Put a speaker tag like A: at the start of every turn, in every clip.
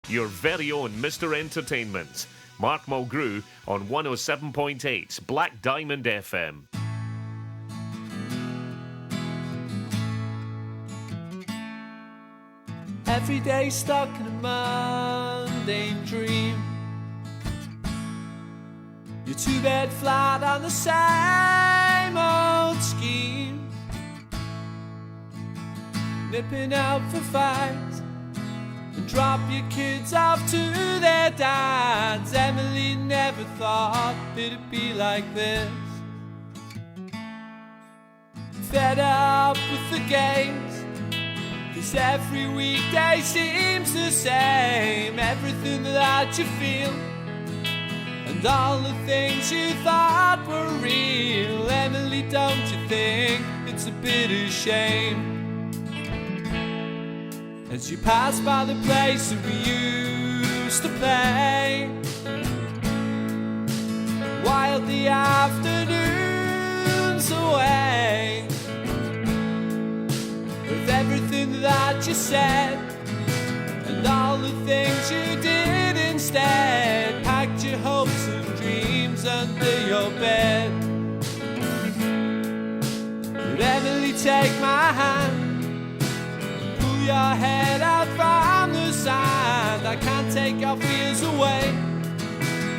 A: Your very own Mr. Entertainment. Mark Mulgrew on 107.8 Black Diamond FM.
B: Every day stuck in a mundane dream. Your two-bed flat on the same old scheme. Nipping out for fights and drop your kids off to their dads. Emily never thought it'd be like this. Fed up with the games, 'cause every weekday seems the same. Everything that you feel and all the things you thought were real. Emily, don't you think it's a bit of shame? As you pass by the place that we used to play, while the afternoons away, with everything that you said and all the things you did instead, packed your hopes and dreams under your bed. But Emily, take my hand, pull your head out from the sand. I can't take our fears away,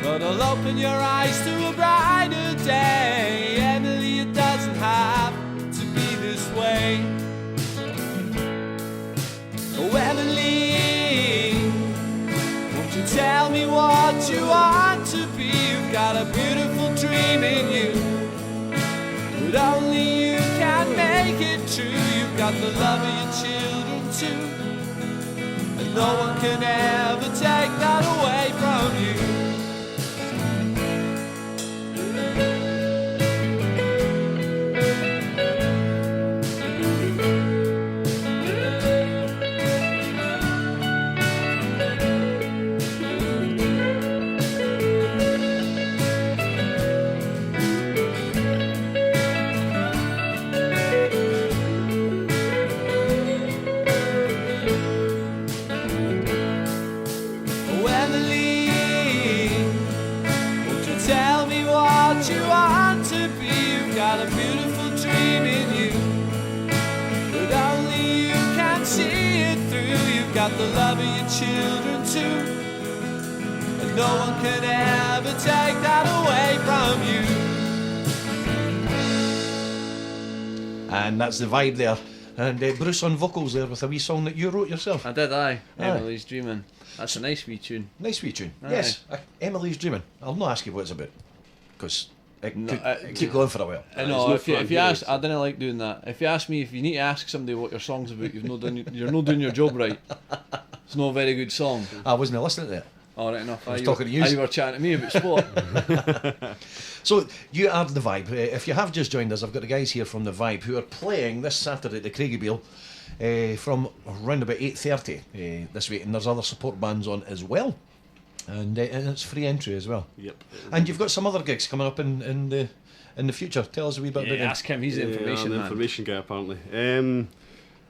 B: but I'll open your eyes to a brighter day. Emily, it doesn't have to be this way. Oh, Emily, won't you tell me what you want to be? You've got a beautiful dream in you, but only you can make it true. You've got the love of your children too, and no one can ever take that away from you. Got the love of your children too, and no one can ever take that away from you.
C: And that's the vibe there. And Bruce on vocals there with a wee song that you wrote yourself.
D: I did, aye. Emily's Dreaming. That's a nice wee tune.
C: Nice wee tune.
D: Aye.
C: Yes, Emily's Dreaming. I'll not ask you what it's about, because it could keep going for a while.
D: No, if you ask, I didn't like doing that. If you ask me, if you need to ask somebody what your song's about, you're not doing your job right. It's not a very good song.
C: I wasn't listening to it.
D: All right enough.
C: I was talking to you.
D: You were chatting to me about sport.
C: So you are the Vibe. If you have just joined us, I've got the guys here from the Vibe who are playing this Saturday at the Craigiebeal from around about 8:30 this week, and there's other support bands on as well. And it's free entry as well.
E: Yep.
C: And you've got some other gigs coming up in the future. Tell us a wee bit about them.
D: Ask him. He's the information
E: man.
D: man.
E: Information guy apparently.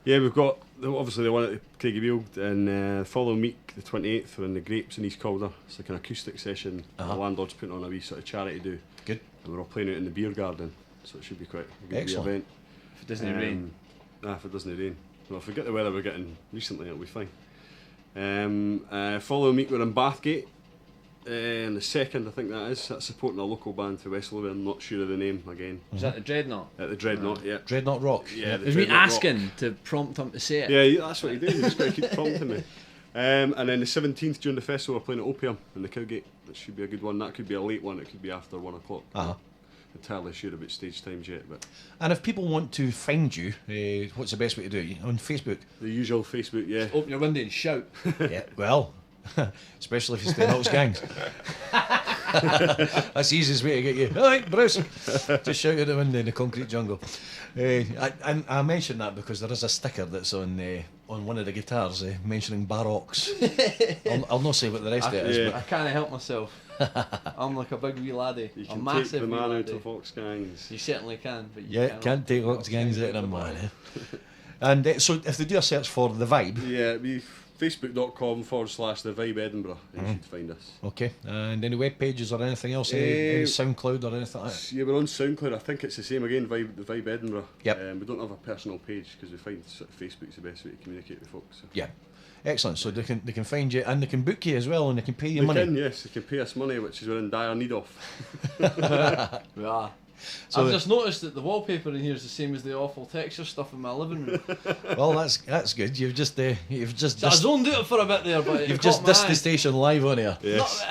E: We've got obviously the one at the Craigiebeal, and the following week, the 28th, we're in the Grapes in East Calder. It's like an acoustic session. The landlord's putting on a wee sort of charity do.
C: Good.
E: And we're all playing out in the beer garden, so it should be quite a good
C: Excellent.
E: event.
D: If it doesn't rain.
E: If it doesn't rain. Well, if we get the weather we're getting recently, it'll be fine. Following week, we're in Bathgate. And the second, I think that's supporting a local band to West Lothian. I'm not sure of the name again.
D: Is that the Dreadnought?
E: At the Dreadnought, yeah.
C: Dreadnought Rock.
E: Yeah,
D: It was me asking to prompt him to say it.
E: Yeah, that's what you do. You just got to keep prompting me. And then the 17th during the festival, we're playing at Opium in the Cowgate. That should be a good one. That could be a late one. It could be after 1 o'clock. Entirely sure about stage times yet. But
C: and if people want to find you, what's the best way to do it? On Facebook?
E: The usual Facebook, yeah.
D: Open your window and shout.
C: Yeah, well, especially if you stay in those gangs. That's the easiest way to get you. All right, Bruce. Just shout out the window in the concrete jungle. I mention that because there is a sticker that's on one of the guitars mentioning Barrocks. I'll not say what the rest of it is.
D: I can't help myself. I'm like a big wee laddie.
E: You
D: a
E: can
D: massive
E: take the man
D: wee
E: out
D: laddie.
E: of Fox gangs.
D: You certainly can, but you
C: can't take Ox gangs out of them, man. And so if they do a search for The Vibe...
E: Yeah, it'd be Facebook.com/The Vibe Edinburgh. You should find us.
C: Okay, and any web pages or anything else? Any SoundCloud or anything like that?
E: Yeah, we're on SoundCloud. I think it's the same again. The Vibe Edinburgh.
C: Yep.
E: We don't have a personal page because we find sort of Facebook's the best way to communicate with folks. So.
C: Yeah. Excellent. So they can find you and they can book you as well, and they can pay you
E: They
C: money.
E: can, yes, they can pay us money, which is we're in dire need of.
D: We are.
C: So
D: I've just noticed that the wallpaper in here is the same as the awful texture stuff in my living room.
C: Well, that's good. You've just
D: So I
C: dissed,
D: zoned out for a bit there, but
C: you've just dissed the station live on here.
E: Yes.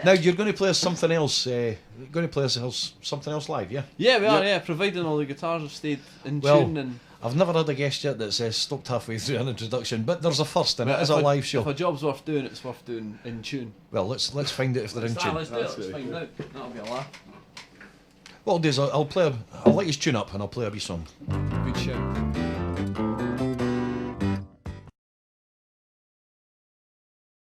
C: Now you're going to play us something else. You're going to play us something else live, yeah?
D: Yeah, we are. Yeah, providing all the guitars have stayed in
C: Well,
D: tune and.
C: I've never had a guest yet that's stopped halfway through an introduction, but there's a first, and it is
D: If
C: a live show.
D: If a job's worth doing, it's worth doing in tune.
C: Well, let's find out if they're in tune.
D: Let's do it.
E: That's
D: Let's
E: really
D: find out. That'll be a laugh.
C: What I'll do is I'll let you tune up and I'll play a wee song.
D: Good shout.